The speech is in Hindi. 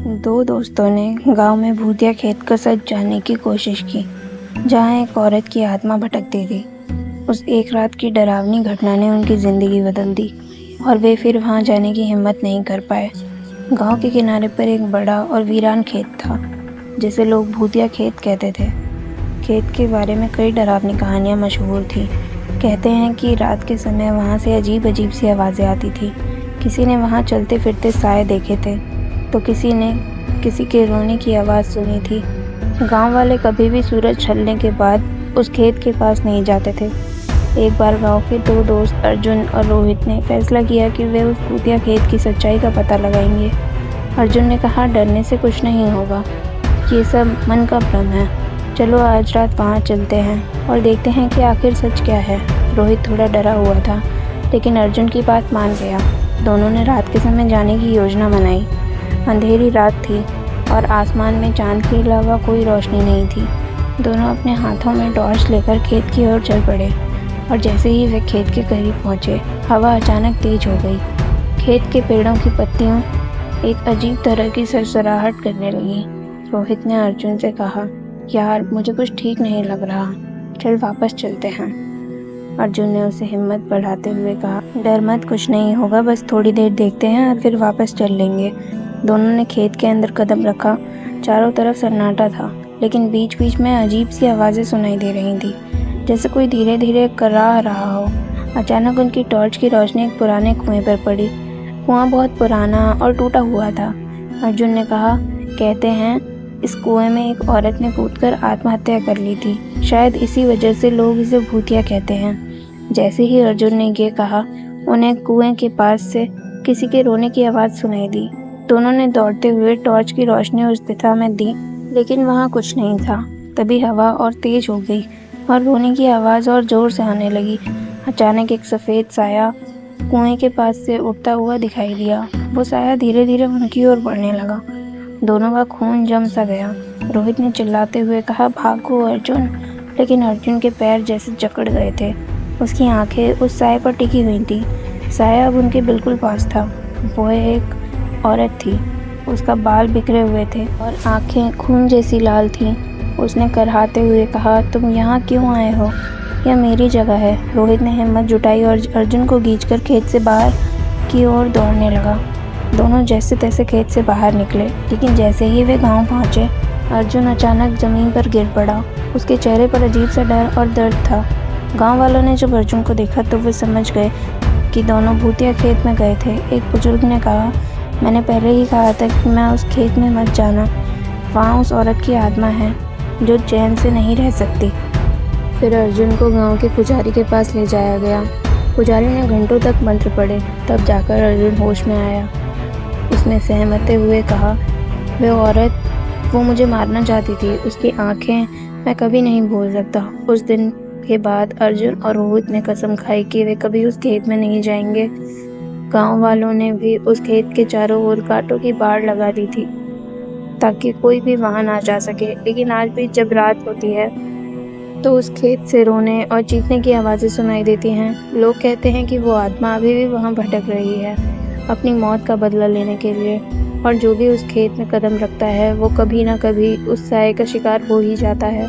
दो दोस्तों ने गांव में भूतिया खेत का सच जानने की कोशिश की, जहां एक औरत की आत्मा भटकती थी। उस एक रात की डरावनी घटना ने उनकी जिंदगी बदल दी और वे फिर वहां जाने की हिम्मत नहीं कर पाए। गांव के किनारे पर एक बड़ा और वीरान खेत था, जिसे लोग भूतिया खेत कहते थे। खेत के बारे में कई डरावनी कहानियां मशहूर थी। कहते हैं कि रात के समय वहां से अजीब अजीब सी आवाज़ें आती थी। किसी ने वहां चलते फिरते साए देखे थे, तो किसी ने किसी के रोने की आवाज़ सुनी थी। गांव वाले कभी भी सूरज ढलने के बाद उस खेत के पास नहीं जाते थे। एक बार गांव के दो दोस्त अर्जुन और रोहित ने फैसला किया कि वे उस भूतिया खेत की सच्चाई का पता लगाएंगे। अर्जुन ने कहा, डरने से कुछ नहीं होगा, ये सब मन का भ्रम है। चलो आज रात वहाँ चलते हैं और देखते हैं कि आखिर सच क्या है। रोहित थोड़ा डरा हुआ था, लेकिन अर्जुन की बात मान गया। दोनों ने रात के समय जाने की योजना बनाई। अंधेरी रात थी और आसमान में चांद के अलावा कोई रोशनी नहीं थी। दोनों अपने हाथों में टॉर्च लेकर खेत की ओर चल पड़े और जैसे ही वे खेत के करीब पहुंचे, हवा अचानक तेज हो गई। खेत के पेड़ों की पत्तियों एक अजीब तरह की सरसराहट करने लगी। रोहित ने अर्जुन से कहा, यार मुझे कुछ ठीक नहीं लग रहा, चल वापस चलते हैं। अर्जुन ने उसे हिम्मत बढ़ाते हुए कहा, डर मत, कुछ नहीं होगा, बस थोड़ी देर देखते हैं और फिर वापस चल लेंगे। दोनों ने खेत के अंदर कदम रखा। चारों तरफ सन्नाटा था, लेकिन बीच बीच में अजीब सी आवाज़ें सुनाई दे रही थी, जैसे कोई धीरे धीरे कराह रहा हो। अचानक उनकी टॉर्च की रोशनी एक पुराने कुएं पर पड़ी। कुआं बहुत पुराना और टूटा हुआ था। अर्जुन ने कहा, कहते हैं इस कुएं में एक औरत ने कूदकर आत्महत्या कर ली थी। शायद इसी वजह से लोग इसे भूतिया कहते हैं। जैसे ही अर्जुन ने ये कहा, उन्हें कुएं के पास से किसी के रोने की आवाज़ सुनाई दी। दोनों ने दौड़ते हुए टॉर्च की रोशनी उस दिशा में दी, लेकिन वहाँ कुछ नहीं था। तभी हवा और तेज हो गई और रोने की आवाज़ और ज़ोर से आने लगी। अचानक एक सफ़ेद साया कुएं के पास से उड़ता हुआ दिखाई दिया। वो साया धीरे धीरे उनकी ओर बढ़ने लगा। दोनों का खून जम सा गया। रोहित ने चिल्लाते हुए कहा, भागो अर्जुन, लेकिन अर्जुन के पैर जैसे जकड़ गए थे। उसकी आंखें उस साए पर टिकी हुई थी। साया अब उनके बिल्कुल पास था। वो एक औरत थी। उसका बाल बिखरे हुए थे और आंखें खून जैसी लाल थीं। उसने कराहते हुए कहा, तुम यहाँ क्यों आए हो? यह मेरी जगह है। रोहित ने हिम्मत जुटाई और अर्जुन को खींचकर खेत से बाहर की ओर दौड़ने लगा। दोनों जैसे तैसे खेत से बाहर निकले, लेकिन जैसे ही वे गांव पहुंचे, अर्जुन अचानक जमीन पर गिर पड़ा। उसके चेहरे पर अजीब सा डर और दर्द था। गांव वालों ने जब अर्जुन को देखा तो वे समझ गए कि दोनों भूतिया खेत में गए थे। एक बुजुर्ग ने कहा, मैंने पहले ही कहा था कि मैं उस खेत में मत जाना। वहाँ उस औरत की आत्मा है जो चैन से नहीं रह सकती। फिर अर्जुन को गांव के पुजारी के पास ले जाया गया। पुजारी ने घंटों तक मंत्र पढ़े, तब जाकर अर्जुन होश में आया। उसने सहमते हुए कहा, वो मुझे मारना चाहती थी। उसकी आंखें मैं कभी नहीं भूल सकता। उस दिन के बाद अर्जुन और रोहित ने कसम खाई कि वे कभी उस खेत में नहीं जाएंगे। गांव वालों ने भी उस खेत के चारों ओर कांटों की बाड़ लगा दी थी, ताकि कोई भी वहां ना जा सके। लेकिन आज भी जब रात होती है तो उस खेत से रोने और चीखने की आवाज़ें सुनाई देती हैं। लोग कहते हैं कि वो आत्मा अभी भी वहां भटक रही है, अपनी मौत का बदला लेने के लिए। और जो भी उस खेत में कदम रखता है, वो कभी ना कभी उस साए का शिकार हो ही जाता है।